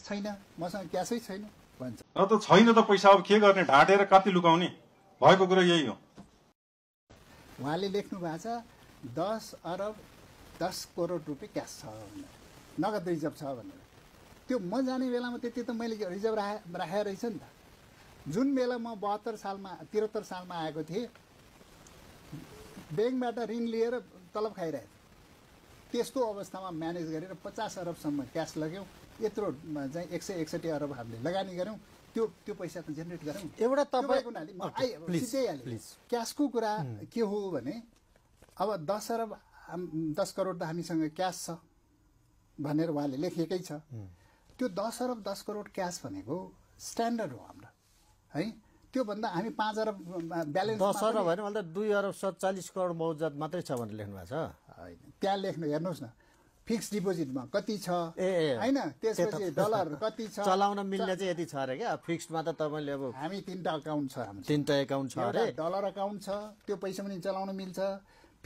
छैन, मसँग क्यासै छैन भन्छ। त छैन त पैसा अब के गर्ने, ढाँटेर कति लुकाउने, भएको कुरा यही हो। उहाँले लेख्नु भएको छ 10 अरब 10 करोड रुपियाँ क्यास छ भनेर, नगद रिजर्भ छ भनेर। त्यो म जाने बेलामा त्यति त मैले रिजर्भ राखेर रहेछ नि त। जुन बेला म 73 सालमा आएको थिएँ, ब्याङ्कबाट ऋण लिएर तलब खाइरहेको थिएँ। त्यस्तो अवस्थामा म्यानेज गरेर 50 अरबसम्म क्यास लग्यौँ। यत्रो चाहिँ 161 अरब हामीले लगानी गऱ्यौँ। त्यो पैसा त जेनेरेट गऱ्यौँ। एउटा तपाईँ सिधै हालेँ। क्यासको कुरा के हो भने अब 10 अरब 10 करोड त हामीसँग क्यास छ भनेर उहाँले लेखेकै छ। त्यो 10 अरब 10 करोड क्यास भनेको स्ट्यान्डर्ड हो हाम्रो, है। त्योभन्दा हामी 5 अरब ब्यालेन्स 10 अरब होइन, मतलब 2 अरब 47 करोड मौजत मात्रै छ भनेर लेख्नु भएको छ। होइन, त्यहाँ लेख्नु, हेर्नुहोस् न, फिक्स डिपोजिटमा कति छ होइन, त्यसपछि डलर कति छ, चलाउन मिल्ने चाहिँ यति छ अरे क्या। फिक्समा त तपाईँले अब हामी 3टा अकाउन्ट छ, हाम्रो 3टा एकाउन्ट छ अरे। डलर अकाउन्ट छ, त्यो पैसा पनि चलाउन मिल्छ।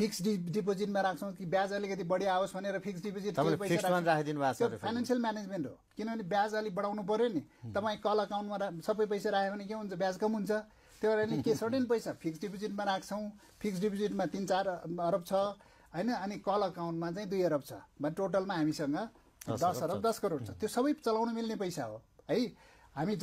फिक्स डिपोजिटमा राख्छौँ कि ब्याज अलिकति बढी आओस् भनेर फिक्स डिपोजिट राखिदिनु भएको छ। फाइनेन्सियल म्यानेजमेन्ट हो, किनभने ब्याज अलिक बढाउनु पर्यो नि। तपाईँ कल अकाउन्टमा सबै पैसा राख्यो भने के हुन्छ, ब्याज कम हुन्छ। त्यो भएर नि के सर्टेन पैसा फिक्स डिपोजिटमा राख्छौँ। फिक्स डिपोजिटमा 3-4 अरब छ होइन, अनि कल अकाउन्टमा चाहिँ 2 अरब छ। टोटलमा हामीसँग 10 अरब 10 करोड छ। त्यो सबै चलाउन मिल्ने पैसा हो, है। हामी